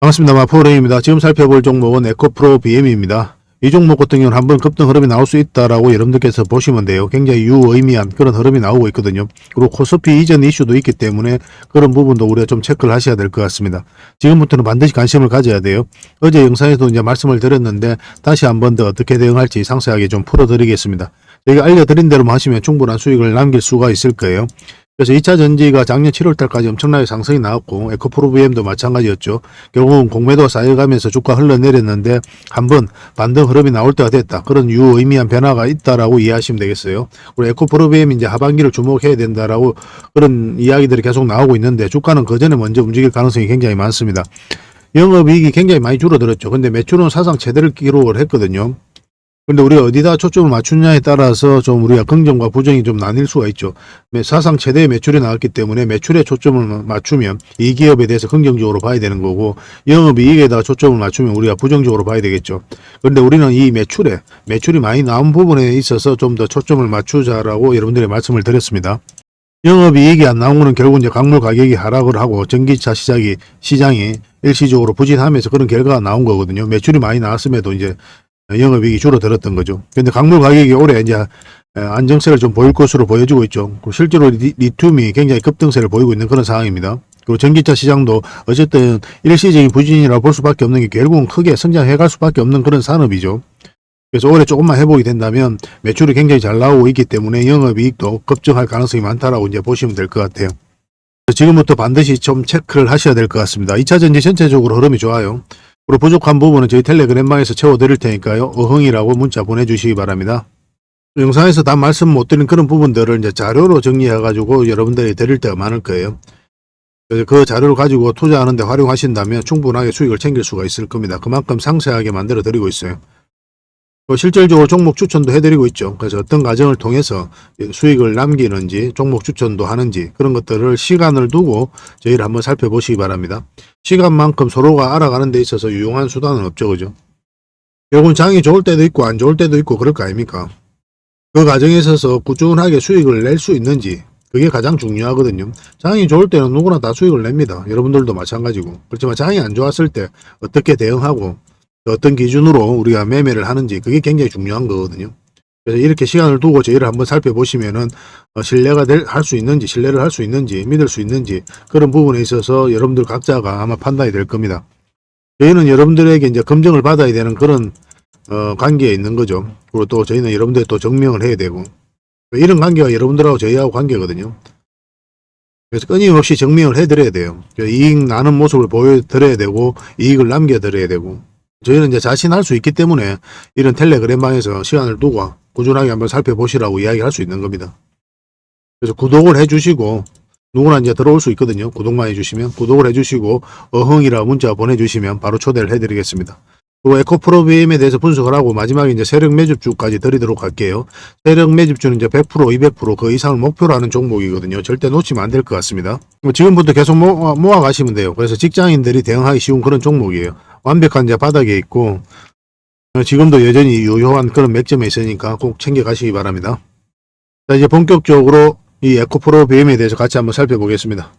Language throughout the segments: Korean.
반갑습니다. 마포레입니다. 지금 살펴볼 종목은 에코프로 BM입니다. 이 종목 같은 경우는 한번 급등 흐름이 나올 수 있다라고 여러분들께서 보시면 돼요. 굉장히 유의미한 그런 흐름이 나오고 있거든요. 그리고 코스피 이전 이슈도 있기 때문에 그런 부분도 우리가 좀 체크를 하셔야 될 것 같습니다. 지금부터는 반드시 관심을 가져야 돼요. 어제 영상에도 이제 말씀을 드렸는데 다시 한번 더 어떻게 대응할지 상세하게 좀 풀어드리겠습니다. 저희가 알려드린 대로만 하시면 충분한 수익을 남길 수가 있을 거예요. 그래서 2차 전지가 작년 7월달까지 엄청나게 상승이 나왔고 에코프로 BM도 마찬가지였죠. 결국은 공매도가 쌓여가면서 주가 흘러내렸는데 한번 반등 흐름이 나올 때가 됐다. 그런 유의미한 변화가 있다라고 이해하시면 되겠어요. 그리고 에코프로 BM 이제 하반기를 주목해야 된다라고 그런 이야기들이 계속 나오고 있는데 주가는 그 전에 먼저 움직일 가능성이 굉장히 많습니다. 영업이익이 굉장히 많이 줄어들었죠. 근데 매출은 사상 최대를 기록을 했거든요. 근데 우리가 어디다 초점을 맞추냐에 따라서 좀 우리가 긍정과 부정이 좀 나뉠 수가 있죠. 사상 최대의 매출이 나왔기 때문에 매출에 초점을 맞추면 이 기업에 대해서 긍정적으로 봐야 되는 거고 영업이익에다가 초점을 맞추면 우리가 부정적으로 봐야 되겠죠. 그런데 우리는 이 매출이 많이 나온 부분에 있어서 좀 더 초점을 맞추자라고 여러분들의 말씀을 드렸습니다. 영업이익이 안 나온 거는 결국 이제 광물 가격이 하락을 하고 전기차 시장이 일시적으로 부진하면서 그런 결과가 나온 거거든요. 매출이 많이 나왔음에도 이제 영업이익이 줄어들었던 거죠. 근데 광물 가격이 올해 이제 안정세를 좀 보일 것으로 보여지고 있죠. 실제로 리튬이 굉장히 급등세를 보이고 있는 그런 상황입니다. 그리고 전기차 시장도 어쨌든 일시적인 부진이라고 볼 수밖에 없는 게 결국은 크게 성장해 갈 수밖에 없는 그런 산업이죠. 그래서 올해 조금만 회복이 된다면 매출이 굉장히 잘 나오고 있기 때문에 영업이익도 급증할 가능성이 많다라고 이제 보시면 될 것 같아요. 지금부터 반드시 좀 체크를 하셔야 될 것 같습니다. 2차 전지 전체적으로 흐름이 좋아요. 그리고 부족한 부분은 저희 텔레그램방에서 채워드릴 테니까요. 어흥이라고 문자 보내주시기 바랍니다. 영상에서 다 말씀 못 드린 그런 부분들을 이제 자료로 정리해가지고 여러분들이 드릴 때가 많을 거예요. 그래서 그 자료를 가지고 투자하는데 활용하신다면 충분하게 수익을 챙길 수가 있을 겁니다. 그만큼 상세하게 만들어 드리고 있어요. 실질적으로 종목 추천도 해드리고 있죠. 그래서 어떤 과정을 통해서 수익을 남기는지 종목 추천도 하는지 그런 것들을 시간을 두고 저희를 한번 살펴보시기 바랍니다. 시간만큼 서로가 알아가는 데 있어서 유용한 수단은 없죠. 그죠? 결국은 장이 좋을 때도 있고 안 좋을 때도 있고 그럴 거 아닙니까? 그 과정에 있어서 꾸준하게 수익을 낼 수 있는지 그게 가장 중요하거든요. 장이 좋을 때는 누구나 다 수익을 냅니다. 여러분들도 마찬가지고. 그렇지만 장이 안 좋았을 때 어떻게 대응하고 어떤 기준으로 우리가 매매를 하는지 그게 굉장히 중요한 거거든요. 그래서 이렇게 시간을 두고 저희를 한번 살펴보시면은 신뢰를 할 수 있는지 믿을 수 있는지 그런 부분에 있어서 여러분들 각자가 아마 판단이 될 겁니다. 저희는 여러분들에게 이제 검증을 받아야 되는 그런 관계에 있는 거죠. 그리고 또 저희는 여러분들 또 증명을 해야 되고 이런 관계가 여러분들하고 저희하고 관계거든요. 그래서 끊임없이 증명을 해드려야 돼요. 이익 나는 모습을 보여드려야 되고 이익을 남겨드려야 되고 저희는 이제 자신할 수 있기 때문에 이런 텔레그램방에서 시간을 두고 꾸준하게 한번 살펴보시라고 이야기할 수 있는 겁니다. 그래서 구독을 해주시고 누구나 이제 들어올 수 있거든요. 구독만 해주시면 구독을 해주시고 어흥이라 문자 보내주시면 바로 초대를 해드리겠습니다. 그리고 에코프로 BM에 대해서 분석을 하고 마지막에 이제 세력 매집주까지 드리도록 할게요. 세력 매집주는 이제 100%, 200% 그 이상을 목표로 하는 종목이거든요. 절대 놓치면 안 될 것 같습니다. 지금부터 계속 모아 가시면 돼요. 그래서 직장인들이 대응하기 쉬운 그런 종목이에요. 완벽한 이제 바닥에 있고 지금도 여전히 유효한 그런 맥점에 있으니까 꼭 챙겨 가시기 바랍니다. 자, 이제 본격적으로 이 에코프로 BM에 대해서 같이 한번 살펴보겠습니다.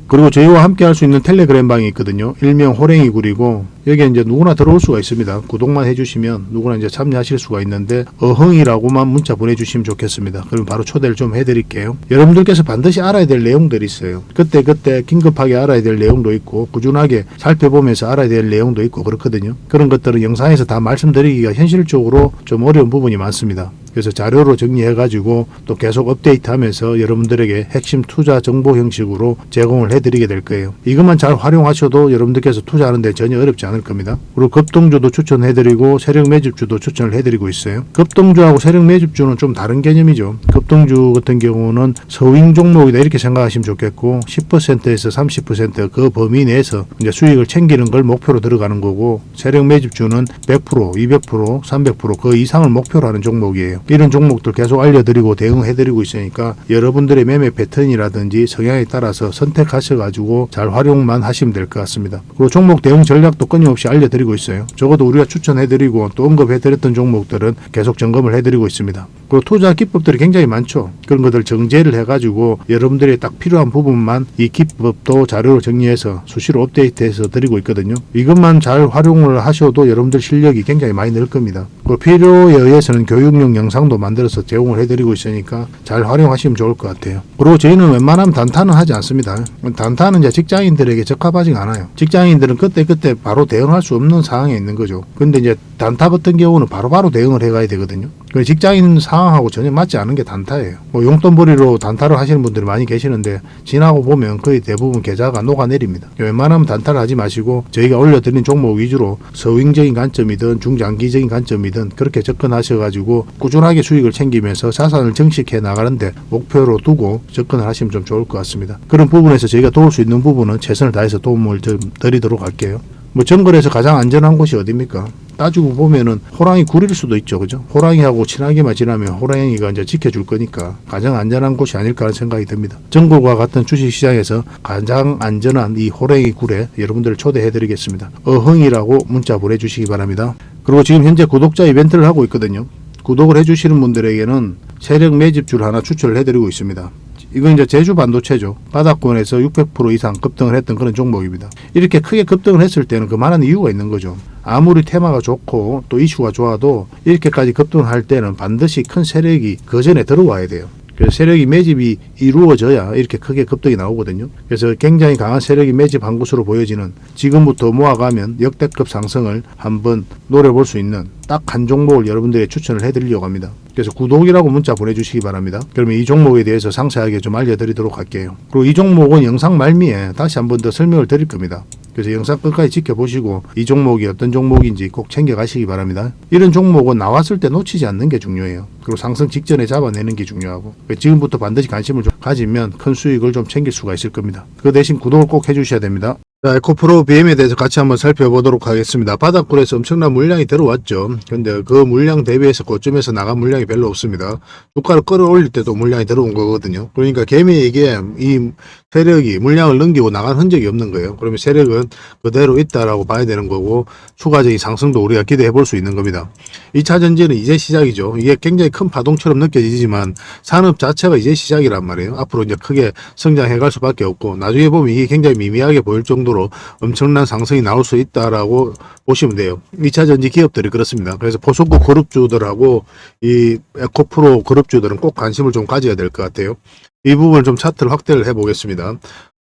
그리고 저희와 함께 할 수 있는 텔레그램 방이 있거든요. 일명 호랭이굴이고 여기에 이제 누구나 들어올 수가 있습니다. 구독만 해주시면 누구나 이제 참여하실 수가 있는데 어흥이라고만 문자 보내주시면 좋겠습니다. 그럼 바로 초대를 좀 해드릴게요. 여러분들께서 반드시 알아야 될 내용들이 있어요. 그때 긴급하게 알아야 될 내용도 있고 꾸준하게 살펴보면서 알아야 될 내용도 있고 그렇거든요. 그런 것들은 영상에서 다 말씀드리기가 현실적으로 좀 어려운 부분이 많습니다. 그래서 자료로 정리해가지고 또 계속 업데이트하면서 여러분들에게 핵심 투자 정보 형식으로 제공을 해드리게 될 거예요. 이것만 잘 활용하셔도 여러분들께서 투자하는데 전혀 어렵지 않을 겁니다. 그리고 급등주도 추천해드리고 세력 매집주도 추천을 해드리고 있어요. 급등주하고 세력 매집주는 좀 다른 개념이죠. 급등주 같은 경우는 서윙 종목이다 이렇게 생각하시면 좋겠고 10%에서 30% 범위 내에서 이제 수익을 챙기는 걸 목표로 들어가는 거고 세력 매집주는 100%, 200%, 300%그 이상을 목표로 하는 종목이에요. 이런 종목들 계속 알려드리고 대응해드리고 있으니까 여러분들의 매매 패턴이라든지 성향에 따라서 선택하셔가지고 잘 활용만 하시면 될 것 같습니다. 그리고 종목 대응 전략도 끊임없이 알려드리고 있어요. 적어도 우리가 추천해드리고 또 언급해드렸던 종목들은 계속 점검을 해드리고 있습니다. 그리고 투자 기법들이 굉장히 많죠. 그런 것들 정제를 해가지고 여러분들이 딱 필요한 부분만 이 기법도 자료로 정리해서 수시로 업데이트해서 드리고 있거든요. 이것만 잘 활용을 하셔도 여러분들 실력이 굉장히 많이 늘 겁니다. 그리고 필요에 의해서는 교육용 영상도 만들어서 제공을 해드리고 있으니까 잘 활용하시면 좋을 것 같아요. 그리고 저희는 웬만하면 단타는 하지 않습니다. 단타는 이제 직장인들에게 적합하지 않아요. 직장인들은 그때 바로 대응할 수 없는 상황에 있는 거죠. 근데 이제 단타 같은 경우는 바로바로 대응을 해가야 되거든요. 직장인 상황하고 전혀 맞지 않은 게 단타예요. 뭐 용돈벌이로 단타를 하시는 분들이 많이 계시는데 지나고 보면 거의 대부분 계좌가 녹아내립니다. 웬만하면 단타를 하지 마시고 저희가 올려드린 종목 위주로 서윙적인 관점이든 중장기적인 관점이든 그렇게 접근하셔가지고 꾸준하게 수익을 챙기면서 자산을 증식해 나가는데 목표로 두고 접근을 하시면 좀 좋을 것 같습니다. 그런 부분에서 저희가 도울 수 있는 부분은 최선을 다해서 도움을 좀 드리도록 할게요. 뭐 정글에서 가장 안전한 곳이 어디입니까? 따지고 보면은 호랑이 굴일 수도 있죠. 그죠? 호랑이하고 친하게만 지나면 호랑이가 이제 지켜줄 거니까 가장 안전한 곳이 아닐까 하는 생각이 듭니다. 정글과 같은 주식시장에서 가장 안전한 이 호랑이 굴에 여러분들을 초대해 드리겠습니다. 어흥이라고 문자 보내주시기 바랍니다. 그리고 지금 현재 구독자 이벤트를 하고 있거든요. 구독을 해주시는 분들에게는 세력 매집줄 하나 추천을 해드리고 있습니다. 이건 이제 제주 반도체죠. 바닥권에서 600% 이상 급등을 했던 그런 종목입니다. 이렇게 크게 급등을 했을 때는 그만한 이유가 있는 거죠. 아무리 테마가 좋고 또 이슈가 좋아도 이렇게까지 급등할 때는 반드시 큰 세력이 그 전에 들어와야 돼요. 그래서 세력이 매집이 이루어져야 이렇게 크게 급등이 나오거든요. 그래서 굉장히 강한 세력이 매집한 것으로 보여지는 지금부터 모아가면 역대급 상승을 한번 노려볼 수 있는 딱 한 종목을 여러분들에게 추천을 해드리려고 합니다. 그래서 구독이라고 문자 보내주시기 바랍니다. 그러면 이 종목에 대해서 상세하게 좀 알려드리도록 할게요. 그리고 이 종목은 영상 말미에 다시 한 번 더 설명을 드릴 겁니다. 그래서 영상 끝까지 지켜보시고 이 종목이 어떤 종목인지 꼭 챙겨가시기 바랍니다. 이런 종목은 나왔을 때 놓치지 않는 게 중요해요. 그리고 상승 직전에 잡아내는 게 중요하고 지금부터 반드시 관심을 좀 가지면 큰 수익을 좀 챙길 수가 있을 겁니다. 그 대신 구독을 꼭 해주셔야 됩니다. 자, 에코프로 BM에 대해서 같이 한번 살펴보도록 하겠습니다. 바닥굴에서 엄청난 물량이 들어왔죠. 근데 그 물량 대비해서 고점에서 나간 물량이 별로 없습니다. 주가를 끌어올릴 때도 물량이 들어온 거거든요. 그러니까 개미에게 이 세력이 물량을 넘기고 나간 흔적이 없는 거예요. 그러면 세력은 그대로 있다라고 봐야 되는 거고 추가적인 상승도 우리가 기대해 볼 수 있는 겁니다. 2차 전지는 이제 시작이죠. 이게 굉장히 큰 파동처럼 느껴지지만 산업 자체가 이제 시작이란 말이에요. 앞으로 이제 크게 성장해 갈 수밖에 없고 나중에 보면 이게 굉장히 미미하게 보일 정도로 엄청난 상승이 나올 수 있다라고 보시면 돼요. 2차 전지 기업들이 그렇습니다. 그래서 포스코 그룹주들하고 이 에코프로 그룹주들은 꼭 관심을 좀 가져야 될 것 같아요. 이 부분을 좀 차트를 확대를 해 보겠습니다.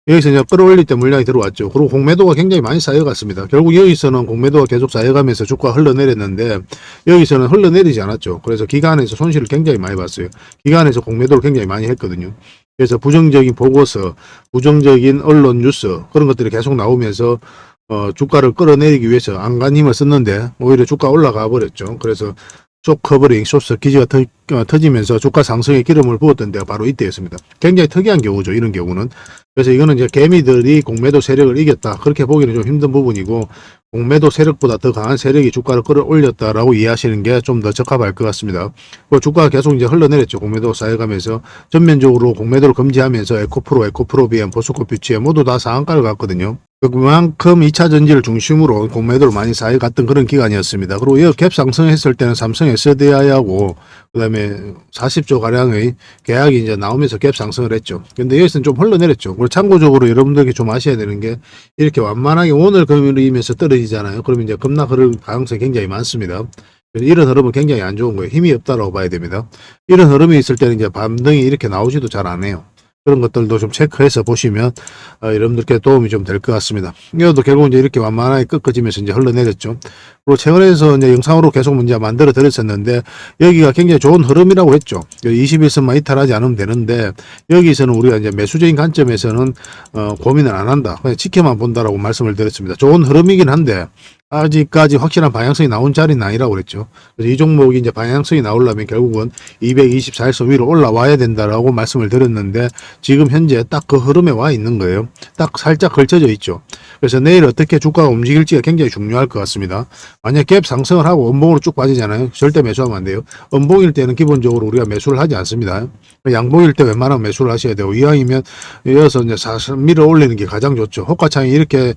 여기서 이제 끌어올릴 때 물량이 들어왔죠. 그리고 공매도가 굉장히 많이 쌓여갔습니다. 결국 여기서는 공매도가 계속 쌓여가면서 주가가 흘러내렸는데 여기서는 흘러내리지 않았죠. 그래서 기관에서 손실을 굉장히 많이 봤어요. 기관에서 공매도를 굉장히 많이 했거든요. 그래서 부정적인 보고서, 부정적인 언론 뉴스 그런 것들이 계속 나오면서 주가를 끌어내리기 위해서 안간 힘을 썼는데 오히려 주가 올라가 버렸죠. 그래서 숏 커버링, 숏 기지가 터지면서 주가 상승에 기름을 부었던 데가 바로 이때였습니다. 굉장히 특이한 경우죠. 이런 경우는. 그래서 이거는 이제 개미들이 공매도 세력을 이겼다. 그렇게 보기는 좀 힘든 부분이고 공매도 세력보다 더 강한 세력이 주가를 끌어올렸다라고 이해하시는 게 좀 더 적합할 것 같습니다. 주가가 계속 이제 흘러내렸죠. 공매도 쌓여가면서 전면적으로 공매도를 금지하면서 에코프로 BM, 포스코 퓨처에 모두 다 상한가를 갔거든요. 그만큼 2차 전지를 중심으로 공매도를 많이 쌓여갔던 그런 기간이었습니다. 그리고 이 갭 상승했을 때는 삼성 SDI하고 그다음에 40조 가량의 계약이 이제 나오면서 갭 상승을 했죠. 근데 여기서는 좀 흘러내렸죠. 그리고 참고적으로 여러분들이 좀 아셔야 되는 게 이렇게 완만하게 오늘 금요일이면서 떨어지잖아요. 그러면 이제 급락 흐를 가능성이 굉장히 많습니다. 이런 흐름은 굉장히 안 좋은 거예요. 힘이 없다라고 봐야 됩니다. 이런 흐름이 있을 때는 이제 반등이 이렇게 나오지도 잘 안 해요. 그런 것들도 좀 체크해서 보시면 여러분들께 도움이 좀 될 것 같습니다. 이것도 결국 이제 이렇게 완만하게 꺾어지면서 이제 흘러내렸죠. 그리고 최근에서 이제 영상으로 계속 문제 만들어 드렸었는데 여기가 굉장히 좋은 흐름이라고 했죠. 21선만 이탈하지 않으면 되는데 여기서는 우리가 이제 매수적인 관점에서는 고민을 안 한다. 그냥 지켜만 본다라고 말씀을 드렸습니다. 좋은 흐름이긴 한데 아직까지 확실한 방향성이 나온 자리는 아니라고 그랬죠. 그래서 이 종목이 이제 방향성이 나오려면 결국은 224일선 위로 올라와야 된다라고 말씀을 드렸는데 지금 현재 딱 그 흐름에 와 있는 거예요. 딱 살짝 걸쳐져 있죠. 그래서 내일 어떻게 주가가 움직일지가 굉장히 중요할 것 같습니다. 만약 갭 상승을 하고 음봉으로 쭉 빠지잖아요. 절대 매수하면 안 돼요. 음봉일 때는 기본적으로 우리가 매수를 하지 않습니다. 양봉일 때 웬만하면 매수를 하셔야 되고 이왕이면 이어서 이제 사실 밀어 올리는 게 가장 좋죠. 호가창이 이렇게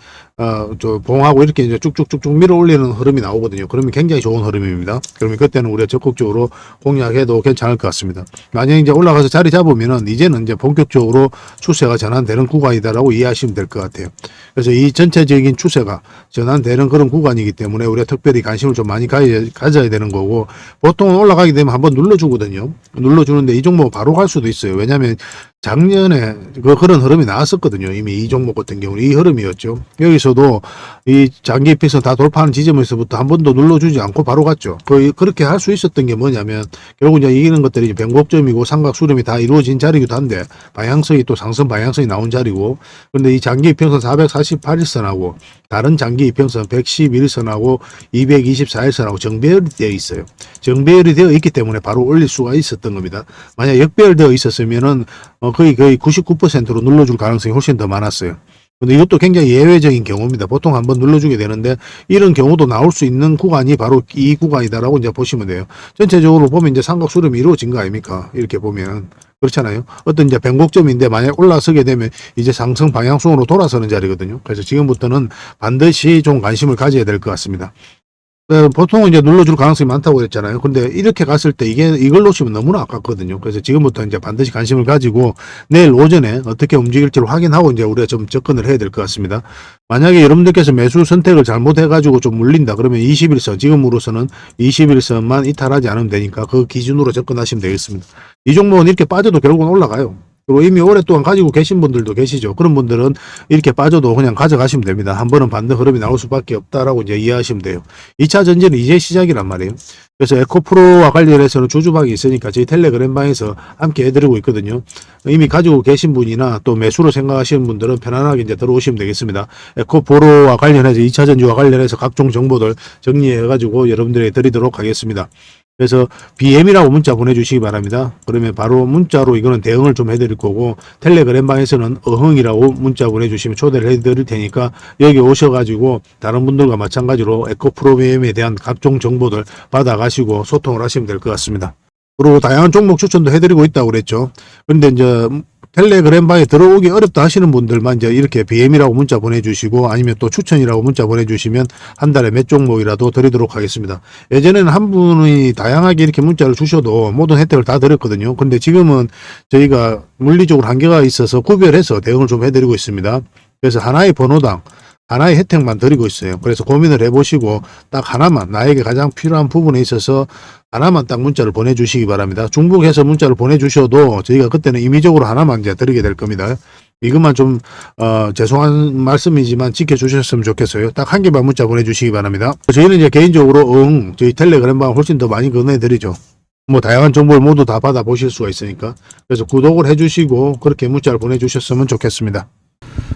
봉하고 이렇게 이제 쭉쭉쭉 쭉쭉쭉 밀어 올리는 흐름이 나오거든요. 그러면 굉장히 좋은 흐름입니다. 그러면 그때는 우리가 적극적으로 공략해도 괜찮을 것 같습니다. 만약에 이제 올라가서 자리 잡으면은 이제는 이제 본격적으로 추세가 전환되는 구간이다라고 이해하시면 될 것 같아요. 그래서 이 전체적인 추세가 전환되는 그런 구간이기 때문에 우리가 특별히 관심을 좀 많이 가져야 되는 거고, 보통은 올라가게 되면 한번 눌러주거든요. 눌러주는데 이 종목 바로 갈 수도 있어요. 왜냐하면 작년에 그런 흐름이 나왔었거든요. 이미 이 종목 같은 경우는 이 흐름이었죠. 여기서도 이 장기 입행선 다 돌파하는 지점에서부터 한 번도 눌러주지 않고 바로 갔죠. 그렇게 할 수 있었던 게 뭐냐면 결국 이제 이기는 것들이 변곡점이고 삼각 수렴이 다 이루어진 자리이기도 한데 방향성이 또 상승 방향성이 나온 자리고, 그런데 이 장기 입행선 448일선하고 다른 장기 입행선 111일선하고 224일선하고 정배열이 되어 있어요. 정배열이 되어 있기 때문에 바로 올릴 수가 있었던 겁니다. 만약 역배열되어 있었으면은 거의 99%로 눌러줄 가능성이 훨씬 더 많았어요. 근데 이것도 굉장히 예외적인 경우입니다. 보통 한번 눌러주게 되는데 이런 경우도 나올 수 있는 구간이 바로 이 구간이다라고 이제 보시면 돼요. 전체적으로 보면 이제 삼각 수렴이 이루어진 거 아닙니까? 이렇게 보면. 그렇잖아요. 어떤 이제 변곡점인데 만약 올라서게 되면 이제 상승 방향성으로 돌아서는 자리거든요. 그래서 지금부터는 반드시 좀 관심을 가져야 될 것 같습니다. 보통은 이제 눌러줄 가능성이 많다고 그랬잖아요. 근데 이렇게 갔을 때 이걸 놓치면 너무나 아깝거든요. 그래서 지금부터 이제 반드시 관심을 가지고 내일 오전에 어떻게 움직일지를 확인하고 이제 우리가 좀 접근을 해야 될 것 같습니다. 만약에 여러분들께서 매수 선택을 잘못해가지고 좀 물린다 그러면 21선, 지금으로서는 21선만 이탈하지 않으면 되니까 그 기준으로 접근하시면 되겠습니다. 이 종목은 이렇게 빠져도 결국은 올라가요. 그리고 이미 오랫동안 가지고 계신 분들도 계시죠. 그런 분들은 이렇게 빠져도 그냥 가져가시면 됩니다. 한 번은 반등 흐름이 나올 수밖에 없다라고 이제 이해하시면 돼요. 2차 전지는 이제 시작이란 말이에요. 그래서 에코프로와 관련해서는 주주방이 있으니까 저희 텔레그램방에서 함께 해드리고 있거든요. 이미 가지고 계신 분이나 또 매수로 생각하시는 분들은 편안하게 이제 들어오시면 되겠습니다. 에코프로와 관련해서 2차 전지와 관련해서 각종 정보들 정리해가지고 여러분들에게 드리도록 하겠습니다. 그래서 BM이라고 문자 보내주시기 바랍니다. 그러면 바로 문자로 이거는 대응을 좀 해드릴 거고, 텔레그램방에서는 어흥이라고 문자 보내주시면 초대를 해드릴 테니까 여기 오셔가지고 다른 분들과 마찬가지로 에코프로 BM에 대한 각종 정보들 받아가시고 소통을 하시면 될 것 같습니다. 그리고 다양한 종목 추천도 해드리고 있다고 그랬죠. 그런데 이제 텔레그램방에 들어오기 어렵다 하시는 분들만 이제 이렇게 BM이라고 문자 보내주시고 아니면 또 추천이라고 문자 보내주시면 한 달에 몇 종목이라도 드리도록 하겠습니다. 예전에는 한 분이 다양하게 이렇게 문자를 주셔도 모든 혜택을 다 드렸거든요. 근데 지금은 저희가 물리적으로 한계가 있어서 구별해서 대응을 좀 해드리고 있습니다. 그래서 하나의 번호당 하나의 혜택만 드리고 있어요. 그래서 고민을 해보시고 딱 하나만, 나에게 가장 필요한 부분에 있어서 하나만 딱 문자를 보내주시기 바랍니다. 중복해서 문자를 보내주셔도 저희가 그때는 임의적으로 하나만 이제 드리게 될 겁니다. 이것만 좀 죄송한 말씀이지만 지켜주셨으면 좋겠어요. 딱 한 개만 문자 보내주시기 바랍니다. 저희는 이제 개인적으로 저희 텔레그램방 훨씬 더 많이 권해드리죠. 뭐 다양한 정보를 모두 다 받아보실 수가 있으니까. 그래서 구독을 해주시고 그렇게 문자를 보내주셨으면 좋겠습니다.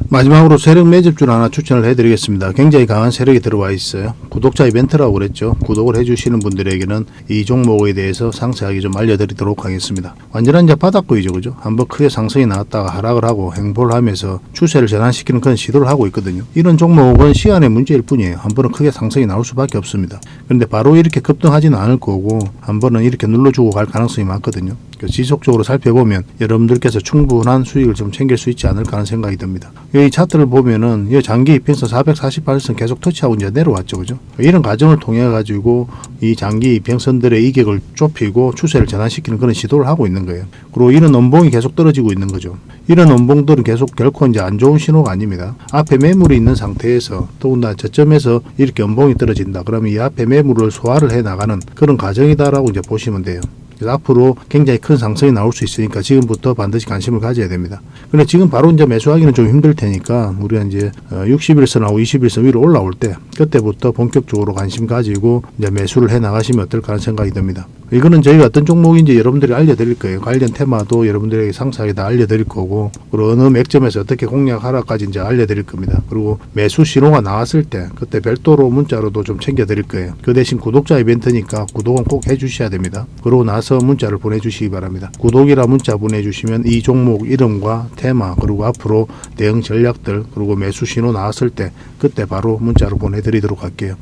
마지막으로 세력 매집주를 하나 추천을 해드리겠습니다. 굉장히 강한 세력이 들어와 있어요. 구독자 이벤트라고 그랬죠. 구독을 해주시는 분들에게는 이 종목에 대해서 상세하게 좀 알려드리도록 하겠습니다. 완전한 이제 바닥구이죠, 그죠? 한번 크게 상승이 나왔다가 하락을 하고 행보를 하면서 추세를 전환시키는 그런 시도를 하고 있거든요. 이런 종목은 시간의 문제일 뿐이에요. 한 번은 크게 상승이 나올 수밖에 없습니다. 그런데 바로 이렇게 급등하지는 않을 거고 한 번은 이렇게 눌러주고 갈 가능성이 많거든요. 지속적으로 살펴보면 여러분들께서 충분한 수익을 좀 챙길 수 있지 않을까 하는 생각이 듭니다. 이 차트를 보면은 이 장기 이평선 448선 계속 터치하고 이제 내려왔죠, 그죠? 이런 과정을 통해 가지고 이 장기 이평선들의 이격을 좁히고 추세를 전환시키는 그런 시도를 하고 있는 거예요. 그리고 이런 음봉이 계속 떨어지고 있는 거죠. 이런 음봉들은 계속 결코 이제 안 좋은 신호가 아닙니다. 앞에 매물이 있는 상태에서 더군다나 저점에서 이렇게 음봉이 떨어진다. 그러면 이 앞에 매물을 소화를 해 나가는 그런 과정이다라고 이제 보시면 돼요. 그래서 앞으로 굉장히 큰 상승이 나올 수 있으니까 지금부터 반드시 관심을 가져야 됩니다. 근데 지금 바로 이제 매수하기는 좀 힘들 테니까 우리가 이제 60일선하고 20일선 위로 올라올 때 그때부터 본격적으로 관심 가지고 이제 매수를 해 나가시면 어떨까 하는 생각이 듭니다. 이거는 저희가 어떤 종목인지 여러분들이 알려드릴 거예요. 관련 테마도 여러분들에게 상세하게 다 알려드릴 거고, 그리고 어느 맥점에서 어떻게 공략하라까지 이제 알려드릴 겁니다. 그리고 매수 신호가 나왔을 때 그때 별도로 문자로도 좀 챙겨드릴 거예요. 그 대신 구독자 이벤트니까 구독은 꼭 해주셔야 됩니다. 그러고 나서 문자를 보내주시기 바랍니다. 구독이라 문자 보내주시면 이 종목 이름과 테마 그리고 앞으로 대응 전략들 그리고 매수 신호 나왔을 때 그때 바로 문자로 보내드리도록 할게요.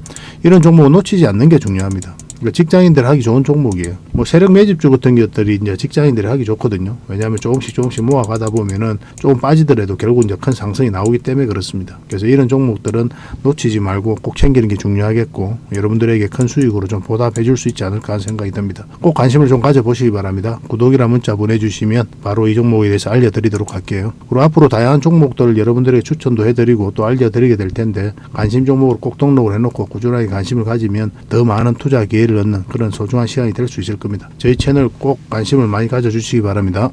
이런 종목은 놓치지 않는 게 중요합니다. 그러니까 직장인들 하기 좋은 종목이에요. 뭐 세력 매집주 같은 것들이 이제 직장인들이 하기 좋거든요. 왜냐하면 조금씩 모아가다 보면은 조금 빠지더라도 결국 이제 큰 상승이 나오기 때문에 그렇습니다. 그래서 이런 종목들은 놓치지 말고 꼭 챙기는 게 중요하겠고 여러분들에게 큰 수익으로 좀 보답해 줄 수 있지 않을까 하는 생각이 듭니다. 꼭 관심을 좀 가져보시기 바랍니다. 구독이라 문자 보내주시면 바로 이 종목에 대해서 알려드리도록 할게요. 그리고 앞으로 다양한 종목들을 여러분들에게 추천도 해드리고 또 알려드리게 될 텐데 관심 종목으로 꼭 등록을 해놓고 꾸준하게 관심을 가지면 더 많은 투자 기회를 얻는 그런 소중한 시간이 될 수 있을 겁니다. 저희 채널 꼭 관심을 많이 가져주시기 바랍니다.